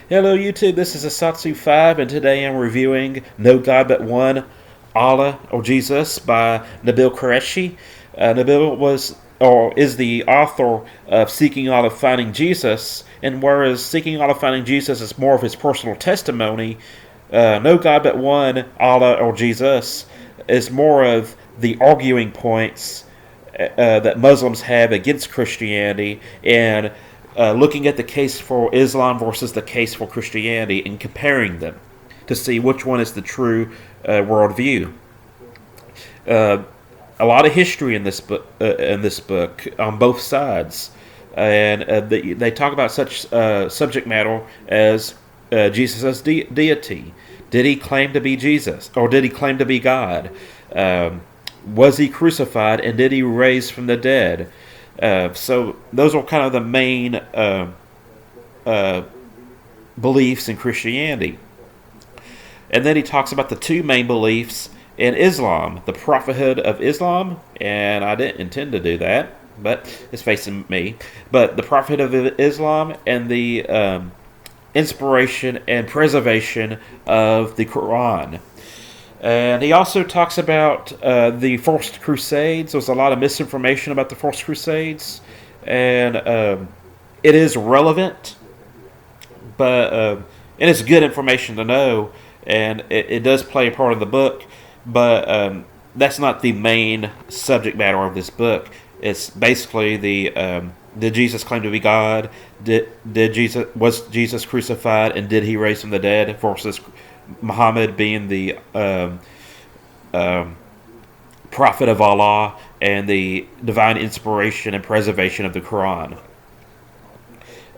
Hello YouTube, this is Asatsu 5 and today I'm reviewing No God But One, Allah or Jesus by Nabeel Qureshi. Nabeel was or is the author of Seeking Allah Finding Jesus, and whereas Seeking Allah Finding Jesus is more of his personal testimony, No God But One, Allah or Jesus is more of the arguing points that Muslims have against Christianity, and looking at the case for Islam versus the case for Christianity and comparing them to see which one is the true worldview. Uh, a lot of history in this book, on both sides, and they talk about such subject matter as Jesus' deity. Did he claim to be Jesus, or did he claim to be God? Was he crucified, and did he rise from the dead? So those are kind of the main uh, beliefs in Christianity. And then he talks about the two main beliefs in Islam, the prophethood of Islam, and I didn't intend to do that, but it's facing me. But the prophethood of Islam and the inspiration and preservation of the Quran. And he also talks about the First Crusades. There's a lot of misinformation about the First Crusades, and it is relevant, but and it's good information to know, and it does play a part of the book. But that's not the main subject matter of this book. It's basically the did Jesus claim to be God? Did Jesus crucified, and did he rise from the dead? Versus Muhammad being the prophet of Allah and the divine inspiration and preservation of the Quran.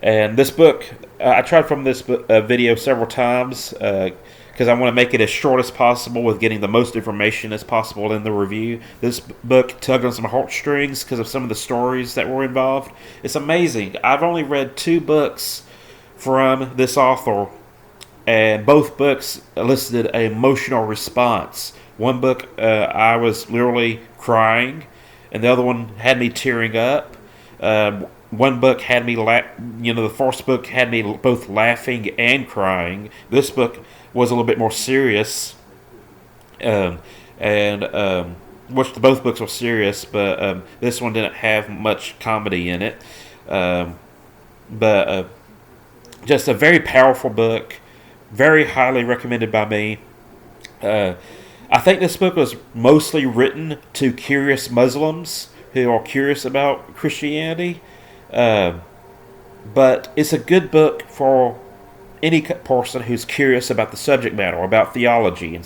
And this book, I tried from this video several times because I want to make it as short as possible with getting the most information as possible in the review. This book tugged on some heartstrings because of some of the stories that were involved. It's amazing. I've only read 2 books from this author, and both books elicited an emotional response. One book, I was literally crying, and the other one had me tearing up. One book had me, the first book had me both laughing and crying. This book was a little bit more serious, and which both books were serious, but this one didn't have much comedy in it. But just a very powerful book. Very highly recommended by me. I think this book was mostly written to curious Muslims who are curious about Christianity. But it's a good book for any person who's curious about the subject matter, about theology and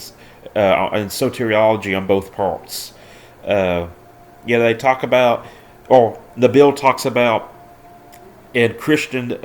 soteriology on both parts. They talk about, or Nabeel talks about in Christian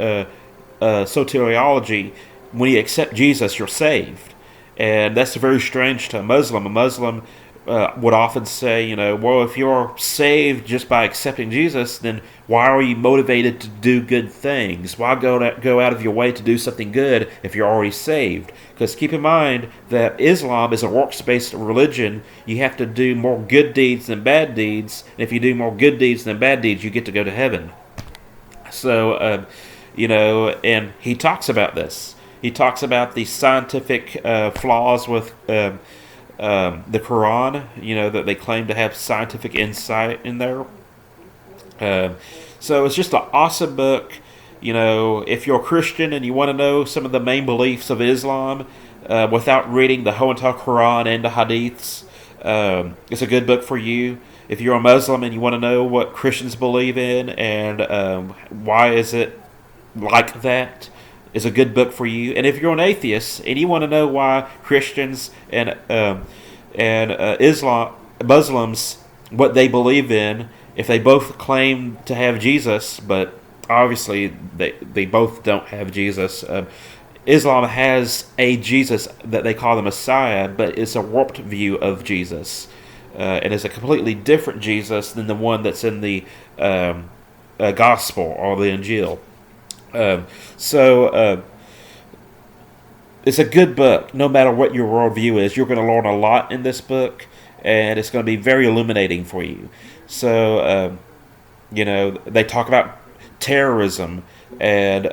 soteriology, when you accept Jesus, you're saved. And that's very strange to a Muslim. A Muslim would often say, well, if you're saved just by accepting Jesus, then why are you motivated to do good things? Why go out of your way to do something good if you're already saved? Because keep in mind that Islam is a works-based religion. You have to do more good deeds than bad deeds. And if you do more good deeds than bad deeds, you get to go to heaven. So, and he talks about this. He talks about the scientific flaws with the Quran, that they claim to have scientific insight in there. So it's just an awesome book. If you're a Christian and you want to know some of the main beliefs of Islam without reading the whole entire Quran and the Hadiths, it's a good book for you. If you're a Muslim and you want to know what Christians believe in and why is it like that, is a good book for you. And if you're an atheist and you want to know why Christians and Muslims, what they believe in, if they both claim to have Jesus, but obviously they both don't have Jesus. Islam has a Jesus that they call the Messiah, but it's a warped view of Jesus. And it's a completely different Jesus than the one that's in the Gospel or the Injil. It's a good book. No matter what your worldview is, you're going to learn a lot in this book, and it's going to be very illuminating for you. So, they talk about terrorism and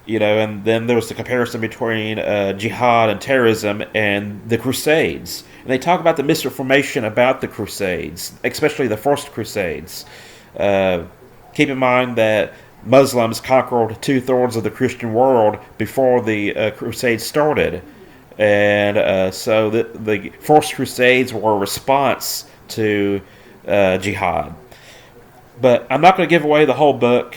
And then there was the comparison between jihad and terrorism and the Crusades. And they talk about the misinformation about the Crusades, especially the First Crusades. Uh, Keep in mind that Muslims conquered two-thirds of the Christian world before the Crusades started. And so the First Crusades were a response to jihad. But I'm not going to give away the whole book.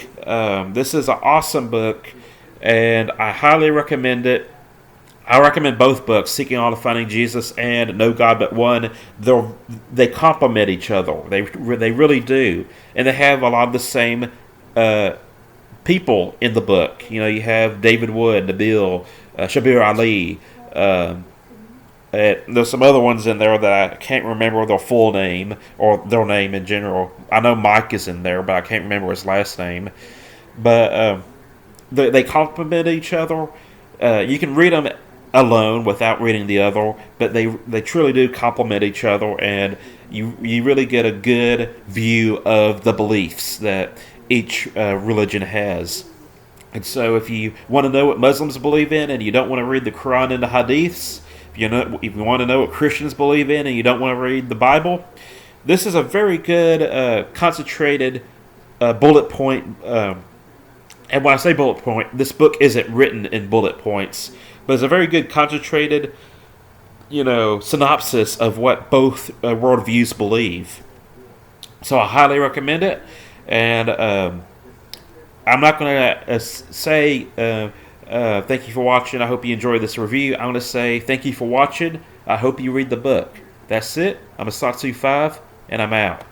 This is an awesome book, and I highly recommend it. I recommend both books, Seeking All to Finding Jesus and No God But One. They complement each other. They really do. And they have a lot of the same people in the book. You have David Wood, Nabeel, Shabir Ali. There's some other ones in there that I can't remember their full name or their name in general. I know Mike is in there, but I can't remember his last name. But they complement each other. You can read them alone without reading the other, but they truly do complement each other, and you really get a good view of the beliefs that each religion has. And so, if you want to know what Muslims believe in, and you don't want to read the Quran and the Hadiths, if you want to know what Christians believe in, and you don't want to read the Bible, this is a very good concentrated bullet point. And when I say bullet point, this book isn't written in bullet points, but it's a very good concentrated, synopsis of what both worldviews believe. So I highly recommend it, and I'm not going to say thank you for watching. I hope you enjoyed this review. I'm going to say thank you for watching. I hope you read the book. That's it. I'm a Satsu 5, and I'm out.